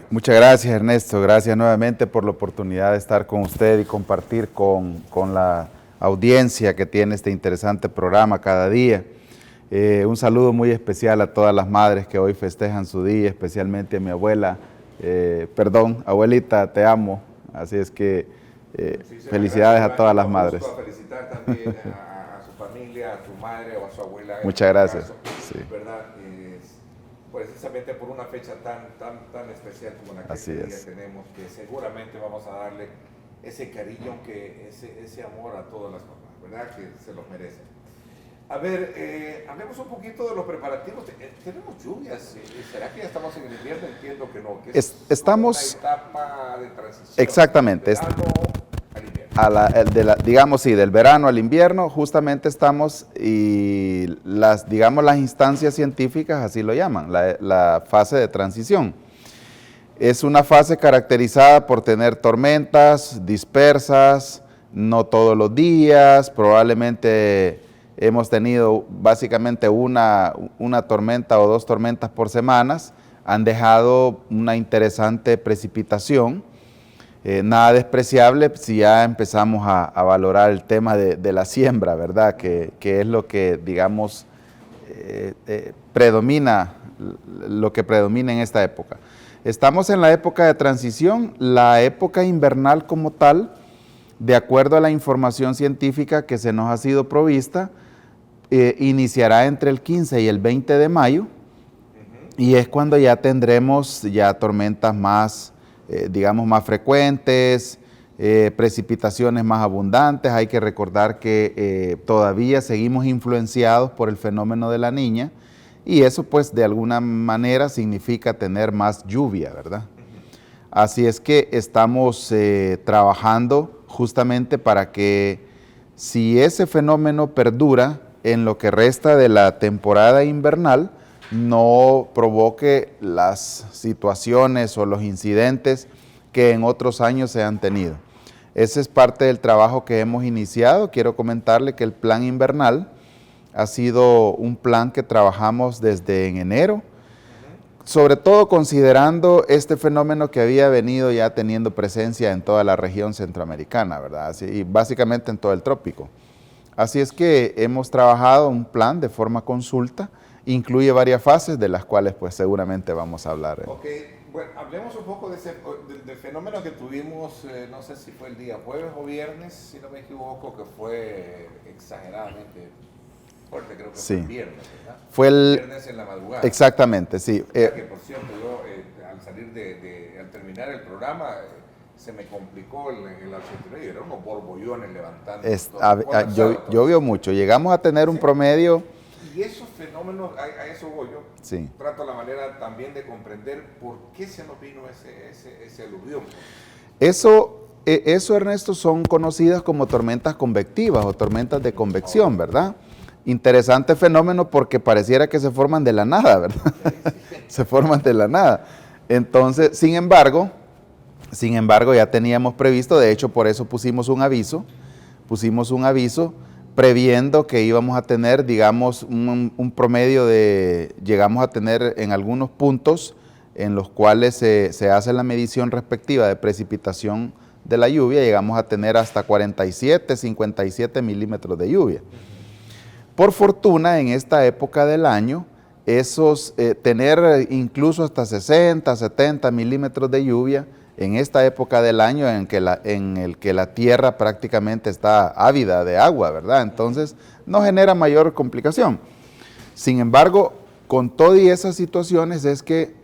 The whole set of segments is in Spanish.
Muchas gracias, Ernesto. Gracias nuevamente por la oportunidad de estar con usted y compartir con la audiencia que tiene este interesante programa cada día. Un saludo muy especial a todas las madres que hoy festejan su día, especialmente a mi abuela. Abuelita, te amo. Así es que felicidades a todas las madres. A felicitar también a su familia, a su madre o a su abuela. Muchas gracias. Sí. ¿Verdad? Precisamente por una fecha tan especial como la que este día tenemos, que seguramente vamos a darle ese cariño, ese amor a todas las mamás, ¿verdad? Que se los merecen. A ver, hablemos un poquito de los preparativos. ¿Tenemos lluvias? ¿Será que ya estamos en el invierno? Entiendo que no. Que estamos una etapa de transición. Exactamente. Del verano al invierno. Digamos, sí, del verano al invierno, justamente estamos, y las instancias científicas así lo llaman, la fase de transición. Es una fase caracterizada por tener tormentas dispersas, no todos los días, probablemente hemos tenido básicamente una tormenta o dos tormentas por semanas, han dejado una interesante precipitación, nada despreciable si ya empezamos a valorar el tema de la siembra, ¿verdad? Que es lo que, digamos, predomina en esta época. Estamos en la época de transición, la época invernal como tal, de acuerdo a la información científica que se nos ha sido provista, iniciará entre el 15 y el 20 de mayo, y es cuando ya tendremos tormentas más, más frecuentes, precipitaciones más abundantes. Hay que recordar que todavía seguimos influenciados por el fenómeno de la Niña, y eso pues de alguna manera significa tener más lluvia, ¿verdad? Así es que estamos trabajando justamente para que, si ese fenómeno perdura en lo que resta de la temporada invernal, no provoque las situaciones o los incidentes que en otros años se han tenido. Ese es parte del trabajo que hemos iniciado. Quiero comentarle que el plan invernal ha sido un plan que trabajamos desde en enero, sobre todo considerando este fenómeno que había venido ya teniendo presencia en toda la región centroamericana, ¿verdad? Y básicamente en todo el trópico. Así es que hemos trabajado un plan de forma consulta, incluye varias fases de las cuales pues seguramente vamos a hablar. Ok, bueno, hablemos un poco del fenómeno que tuvimos, no sé si fue el día jueves o viernes, si no me equivoco, que fue exageradamente fuerte, creo que fue el viernes, ¿verdad? Fue el viernes en la madrugada. Exactamente, sí. Que por cierto, yo al terminar el programa, se me complicó el 89 y eran unos borbollones levantando. Llovió mucho, llegamos a tener un promedio. Y esos fenómenos, a eso voy yo. Sí. Trato la manera también de comprender por qué se nos vino ese aluvión. Eso, Ernesto, son conocidas como tormentas convectivas o tormentas de convección, ¿verdad? Interesante fenómeno porque pareciera que se forman de la nada, ¿verdad? Se forman de la nada. Entonces, sin embargo, ya teníamos previsto, de hecho por eso pusimos un aviso previendo que íbamos a tener, digamos, un promedio llegamos a tener en algunos puntos en los cuales se hace la medición respectiva de precipitación de la lluvia, llegamos a tener hasta 47, 57 milímetros de lluvia. Por fortuna, en esta época del año, tener incluso hasta 60, 70 milímetros de lluvia, en esta época del año en el que la tierra prácticamente está ávida de agua, ¿verdad? Entonces, no genera mayor complicación. Sin embargo, con todas esas situaciones es que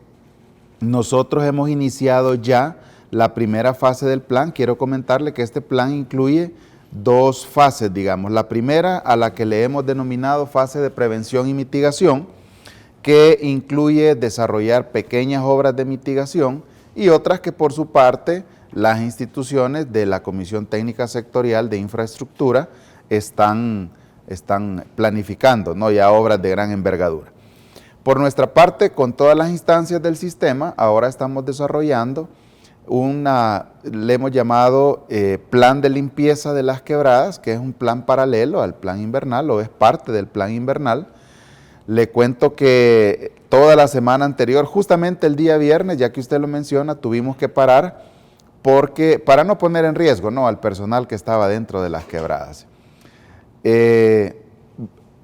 nosotros hemos iniciado ya la primera fase del plan. Quiero comentarle que este plan incluye dos fases, digamos. La primera, a la que le hemos denominado fase de prevención y mitigación, que incluye desarrollar pequeñas obras de mitigación, y otras que por su parte las instituciones de la Comisión Técnica Sectorial de Infraestructura están planificando, ¿no? Ya obras de gran envergadura. Por nuestra parte, con todas las instancias del sistema, ahora estamos desarrollando le hemos llamado plan de limpieza de las quebradas, que es un plan paralelo al plan invernal o es parte del plan invernal, Le cuento que toda la semana anterior, justamente el día viernes, ya que usted lo menciona, tuvimos que parar para no poner en riesgo, ¿no?, al personal que estaba dentro de las quebradas.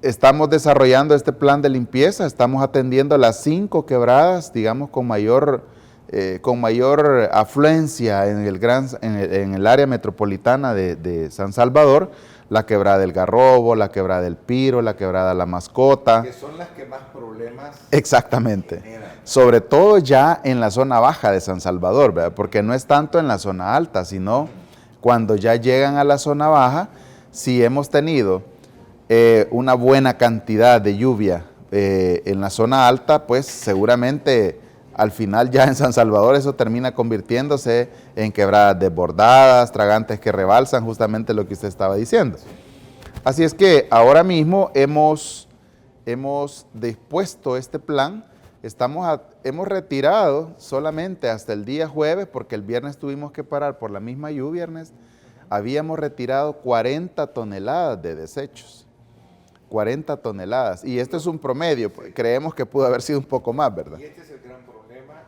Estamos desarrollando este plan de limpieza, estamos atendiendo las 5 quebradas, digamos, con mayor afluencia en el área metropolitana de San Salvador: la quebrada del Garrobo, la quebrada del Piro, la quebrada La Mascota. Que son las que más problemas Exactamente. generan. Sobre todo ya en la zona baja de San Salvador, ¿verdad? Porque no es tanto en la zona alta, sino cuando ya llegan a la zona baja. Si hemos tenido una buena cantidad de lluvia en la zona alta, pues seguramente al final ya en San Salvador eso termina convirtiéndose en quebradas desbordadas, tragantes que rebalsan, justamente lo que usted estaba diciendo. Así es que ahora mismo hemos dispuesto este plan. Hemos retirado solamente hasta el día jueves, porque el viernes tuvimos que parar por la misma lluvia, Ernesto. Habíamos retirado 40 toneladas de desechos. 40 toneladas. Y esto es un promedio. Creemos que pudo haber sido un poco más, ¿verdad? Y este es el gran problema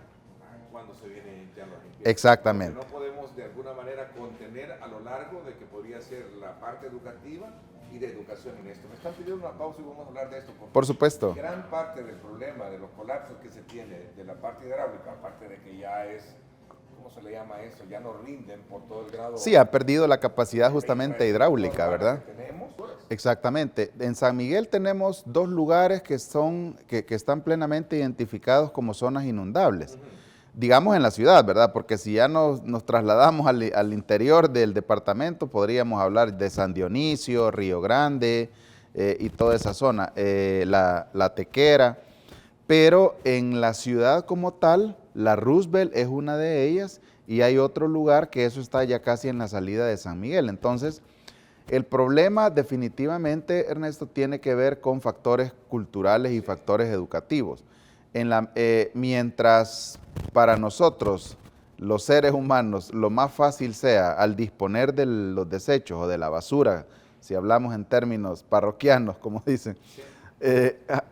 cuando se viene ya los limpiezas. Exactamente. Porque no podemos de alguna manera contener a lo largo de que podría ser la parte educativa y de educación en esto. Me están pidiendo una pausa y vamos a hablar de esto. Por supuesto. Gran parte del problema de los colapsos que se tiene de la parte hidráulica, aparte de que ya es, ¿cómo se le llama eso? Ya no rinden por todo el grado. Sí, ha perdido la capacidad justamente hidráulica, ¿verdad? Exactamente. En San Miguel tenemos 2 lugares que están plenamente identificados como zonas inundables. Digamos en la ciudad, ¿verdad? Porque si ya nos trasladamos al interior del departamento, podríamos hablar de San Dionisio, Río Grande y toda esa zona, la Tequera. Pero en la ciudad como tal, la Roosevelt es una de ellas, y hay otro lugar que eso está ya casi en la salida de San Miguel. Entonces, el problema definitivamente, Ernesto, tiene que ver con factores culturales y factores educativos. Mientras para nosotros, los seres humanos, lo más fácil sea al disponer de los desechos o de la basura, si hablamos en términos parroquianos, como dicen,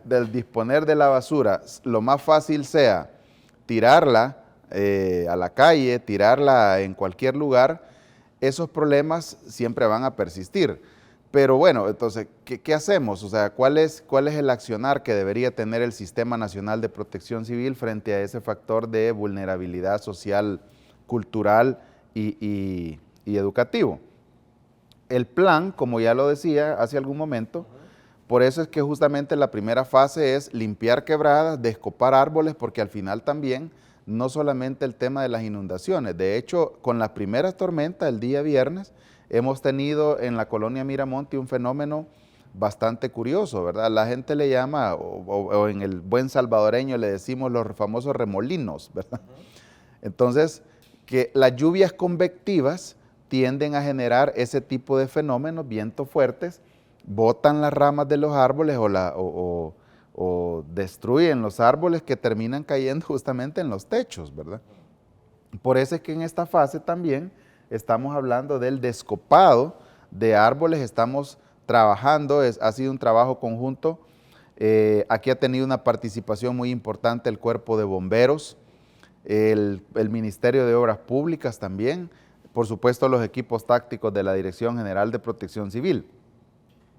del disponer de la basura, lo más fácil sea tirarla a la calle, tirarla en cualquier lugar, esos problemas siempre van a persistir. Pero bueno, entonces, ¿qué hacemos? O sea, ¿cuál es el accionar que debería tener el Sistema Nacional de Protección Civil frente a ese factor de vulnerabilidad social, cultural y educativo? El plan, como ya lo decía hace algún momento, por eso es que justamente la primera fase es limpiar quebradas, descopar árboles, porque al final también no solamente el tema de las inundaciones. De hecho, con las primeras tormentas el día viernes, hemos tenido en la colonia Miramonte un fenómeno bastante curioso, ¿verdad? La gente le llama, o en el buen salvadoreño le decimos los famosos remolinos, ¿verdad? Entonces, que las lluvias convectivas tienden a generar ese tipo de fenómenos, vientos fuertes, botan las ramas de los árboles o destruyen los árboles, que terminan cayendo justamente en los techos, ¿verdad? Por eso es que en esta fase también estamos hablando del descopado de árboles, estamos trabajando, ha sido un trabajo conjunto. Aquí ha tenido una participación muy importante el Cuerpo de Bomberos, el Ministerio de Obras Públicas también, por supuesto los equipos tácticos de la Dirección General de Protección Civil.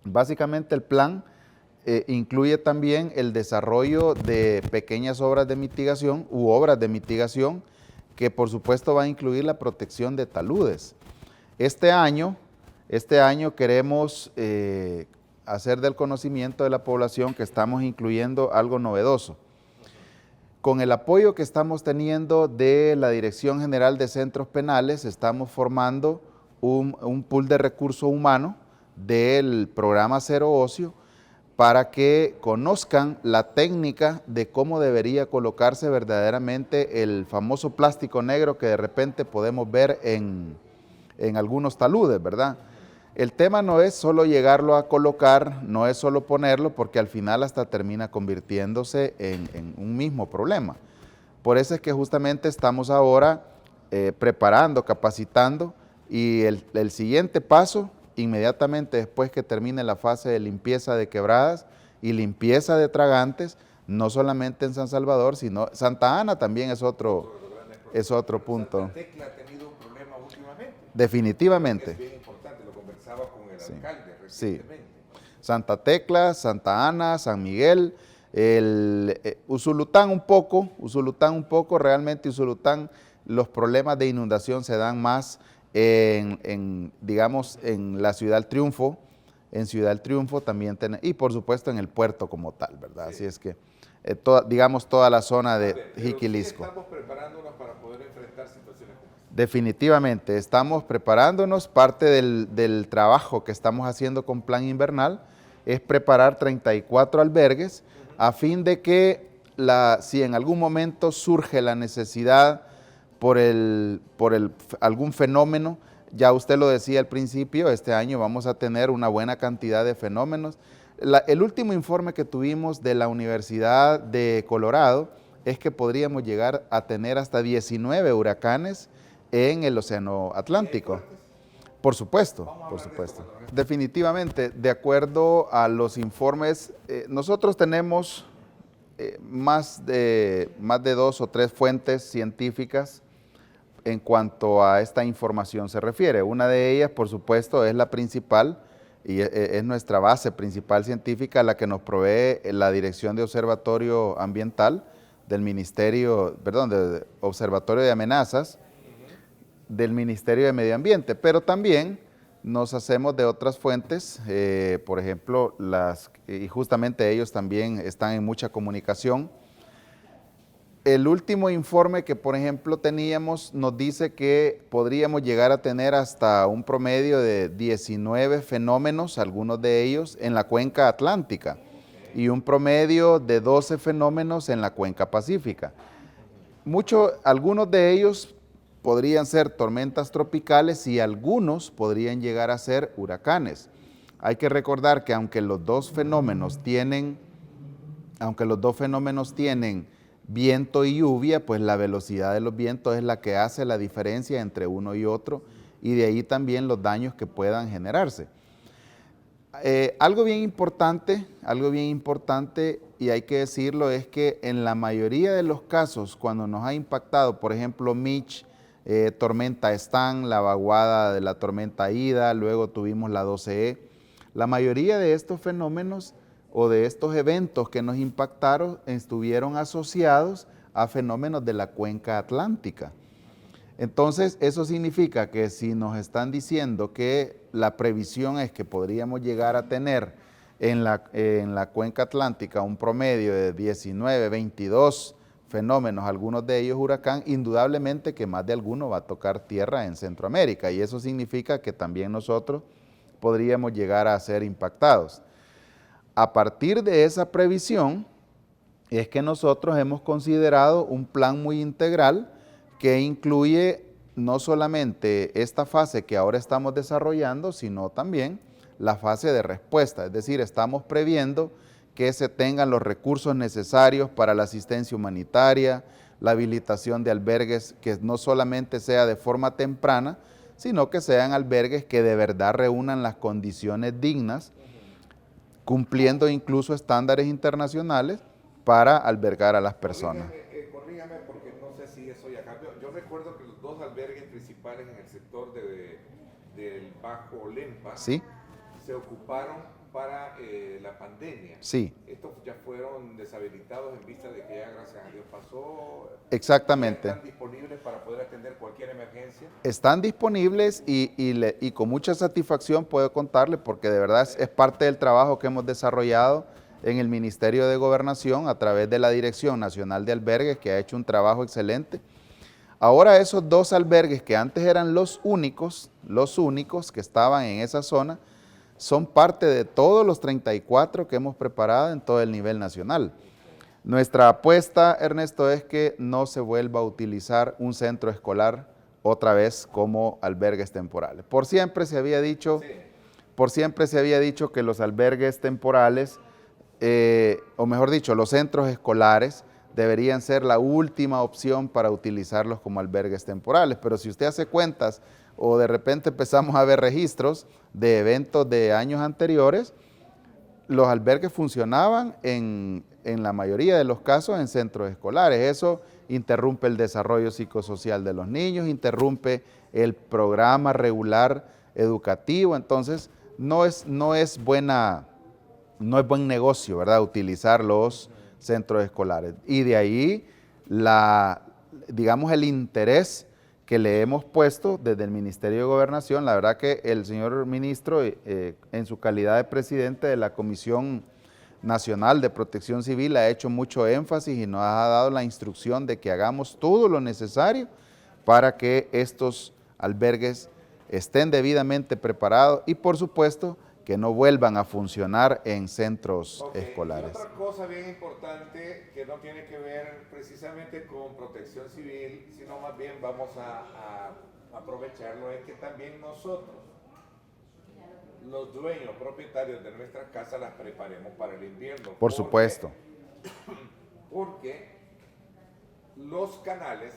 Básicamente el plan incluye también el desarrollo de pequeñas obras de mitigación u obras de mitigación, que por supuesto va a incluir la protección de taludes. Este año queremos hacer del conocimiento de la población que estamos incluyendo algo novedoso. Con el apoyo que estamos teniendo de la Dirección General de Centros Penales, estamos formando un pool de recurso humano del programa Cero Ocio, para que conozcan la técnica de cómo debería colocarse verdaderamente el famoso plástico negro que de repente podemos ver en algunos taludes, ¿verdad? El tema no es solo llegarlo a colocar, no es solo ponerlo, porque al final hasta termina convirtiéndose en un mismo problema. Por eso es que justamente estamos ahora preparando, capacitando, y el siguiente paso, inmediatamente después que termine la fase de limpieza de quebradas, y limpieza de tragantes, no solamente en San Salvador, sino Santa Ana también es otro punto. Santa Tecla ha tenido un problema últimamente. Definitivamente. Es bien importante, lo conversaba con el Sí. alcalde Sí. recientemente. Santa Tecla, Santa Ana, San Miguel, Usulután un poco, realmente Usulután, los problemas de inundación se dan más digamos, en la Ciudad del Triunfo, en Ciudad del Triunfo también y por supuesto en el puerto como tal, ¿verdad? Sí. Así es que, digamos, toda la zona de Jiquilisco. Sí estamos preparándonos para poder enfrentar situaciones como esta. Definitivamente, estamos preparándonos, parte del trabajo que estamos haciendo con Plan Invernal es preparar 34 albergues a fin de que si en algún momento surge la necesidad por algún fenómeno, ya usted lo decía al principio, este año vamos a tener una buena cantidad de fenómenos. El último informe que tuvimos de la Universidad de Colorado es que podríamos llegar a tener hasta 19 huracanes en el Océano Atlántico. Por supuesto, por supuesto. Definitivamente, de acuerdo a los informes, nosotros tenemos más de 2 o 3 fuentes científicas en cuanto a esta información se refiere. Una de ellas, por supuesto, es la principal y es nuestra base principal científica, la que nos provee la Dirección de Observatorio Ambiental del Ministerio, de Observatorio de Amenazas, del Ministerio de Medio Ambiente, pero también nos hacemos de otras fuentes, por ejemplo, y justamente ellos también están en mucha comunicación. El último informe que, por ejemplo, teníamos nos dice que podríamos llegar a tener hasta un promedio de 19 fenómenos, algunos de ellos en la cuenca atlántica, y un promedio de 12 fenómenos en la cuenca pacífica. Algunos de ellos podrían ser tormentas tropicales y algunos podrían llegar a ser huracanes. Hay que recordar que aunque los dos fenómenos tienen viento y lluvia, pues la velocidad de los vientos es la que hace la diferencia entre uno y otro, y de ahí también los daños que puedan generarse. Algo bien importante, y hay que decirlo, es que en la mayoría de los casos, cuando nos ha impactado, por ejemplo, Mitch, tormenta Stan, la vaguada de la tormenta Ida, luego tuvimos la 12E, la mayoría de estos fenómenos o de estos eventos que nos impactaron estuvieron asociados a fenómenos de la cuenca atlántica. Entonces, eso significa que si nos están diciendo que la previsión es que podríamos llegar a tener en la cuenca atlántica un promedio de 19, 22 fenómenos, algunos de ellos huracán, indudablemente que más de alguno va a tocar tierra en Centroamérica, y eso significa que también nosotros podríamos llegar a ser impactados. A partir de esa previsión es que nosotros hemos considerado un plan muy integral que incluye no solamente esta fase que ahora estamos desarrollando, sino también la fase de respuesta. Es decir, estamos previendo que se tengan los recursos necesarios para la asistencia humanitaria, la habilitación de albergues que no solamente sea de forma temprana, sino que sean albergues que de verdad reúnan las condiciones dignas, cumpliendo incluso estándares internacionales para albergar a las personas. Corrígame porque no sé si eso ya cambió. Yo recuerdo que los 2 albergues principales en el sector del Bajo Lempa, ¿sí?, se ocuparon para la pandemia. Sí. Estos ya fueron deshabilitados en vista de que ya, gracias a Dios, pasó. Exactamente. ¿Están disponibles para poder atender cualquier emergencia? Están disponibles y con mucha satisfacción puedo contarle, porque de verdad es parte del trabajo que hemos desarrollado en el Ministerio de Gobernación a través de la Dirección Nacional de Albergues, que ha hecho un trabajo excelente. Ahora esos 2 albergues que antes eran los únicos que estaban en esa zona, son parte de todos los 34 que hemos preparado en todo el nivel nacional. Nuestra apuesta, Ernesto, es que no se vuelva a utilizar un centro escolar otra vez como albergues temporales. Por siempre se había dicho que los albergues temporales, o mejor dicho, los centros escolares deberían ser la última opción para utilizarlos como albergues temporales. Pero si usted hace cuentas o de repente empezamos a ver registros de eventos de años anteriores, los albergues funcionaban en la mayoría de los casos en centros escolares. Eso interrumpe el desarrollo psicosocial de los niños, interrumpe el programa regular educativo, entonces no es buen negocio, ¿verdad?, utilizar los centros escolares. Y de ahí, digamos, el interés que le hemos puesto desde el Ministerio de Gobernación. La verdad que el señor ministro, en su calidad de presidente de la Comisión Nacional de Protección Civil, ha hecho mucho énfasis y nos ha dado la instrucción de que hagamos todo lo necesario para que estos albergues estén debidamente preparados y, por supuesto, que no vuelvan a funcionar en centros escolares. Y otra cosa bien importante que no tiene que ver precisamente con protección civil, sino más bien vamos a aprovecharlo, es que también nosotros, los dueños, propietarios de nuestras casas, las preparemos para el invierno. Por supuesto. Porque los canales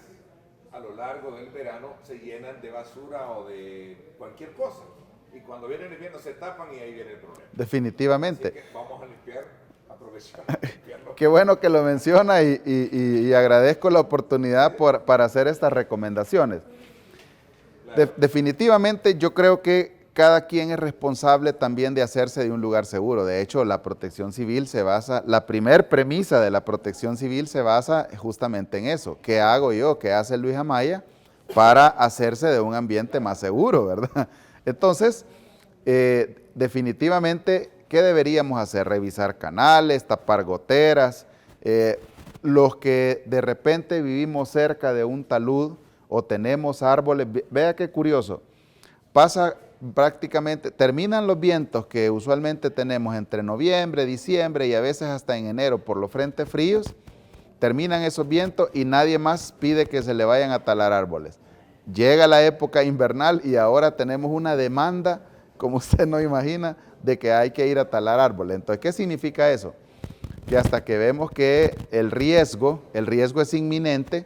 a lo largo del verano se llenan de basura o de cualquier cosa. Y cuando viene el invierno se tapan y ahí viene el problema. Definitivamente. Así que vamos a limpiar, aprovechar limpiarlo. Qué bueno que lo menciona y agradezco la oportunidad para hacer estas recomendaciones. Claro. Definitivamente yo creo que cada quien es responsable también de hacerse de un lugar seguro. De hecho, la protección civil se basa, la primer premisa de la protección civil se basa justamente en eso. ¿Qué hago yo? ¿Qué hace Luis Amaya para hacerse de un ambiente más seguro, verdad? Entonces, definitivamente, ¿qué deberíamos hacer? Revisar canales, tapar goteras. Los que de repente vivimos cerca de un talud o tenemos árboles, vea qué curioso, pasa prácticamente, terminan los vientos que usualmente tenemos entre noviembre, diciembre y a veces hasta en enero por los frentes fríos, terminan esos vientos y nadie más pide que se le vayan a talar árboles. Llega la época invernal y ahora tenemos una demanda, como usted no imagina, de que hay que ir a talar árboles. Entonces, ¿qué significa eso? Que hasta que vemos que el riesgo es inminente,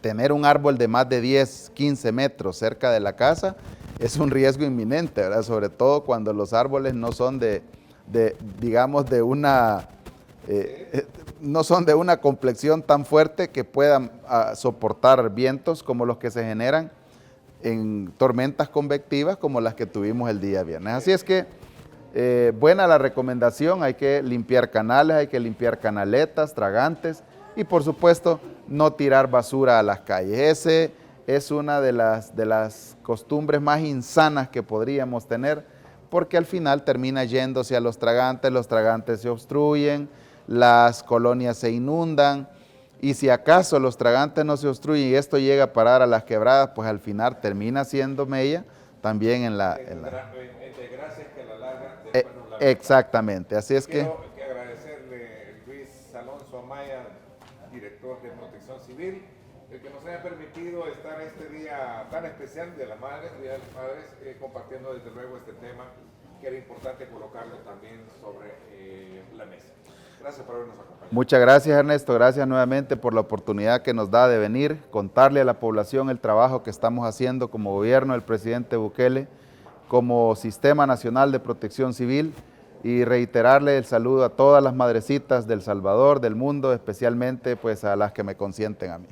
tener un árbol de más de 10, 15 metros cerca de la casa es un riesgo inminente, ¿verdad? Sobre todo cuando los árboles no son no son de una complexión tan fuerte que puedan soportar vientos como los que se generan en tormentas convectivas como las que tuvimos el día viernes. Así es que buena la recomendación, hay que limpiar canales, hay que limpiar canaletas, tragantes y por supuesto no tirar basura a las calles. Ese es una de las costumbres más insanas que podríamos tener, porque al final termina yéndose a los tragantes se obstruyen, las colonias se inundan, y si acaso los tragantes no se obstruyen y esto llega a parar a las quebradas, pues al final termina siendo mella también en la... desgracias que a la larga después nos la... Exactamente, así es que... Quiero agradecerle Luis Alonso Amaya, director de Protección Civil, el que nos haya permitido estar este día tan especial de las Madres, Día de las Madres, compartiendo desde luego este tema, que era importante colocarlo también sobre la mesa. Gracias por habernos acompañado. Muchas gracias, Ernesto, gracias nuevamente por la oportunidad que nos da de venir, contarle a la población el trabajo que estamos haciendo como gobierno del presidente Bukele, como Sistema Nacional de Protección Civil, y reiterarle el saludo a todas las madrecitas del Salvador, del mundo, especialmente pues a las que me consienten a mí.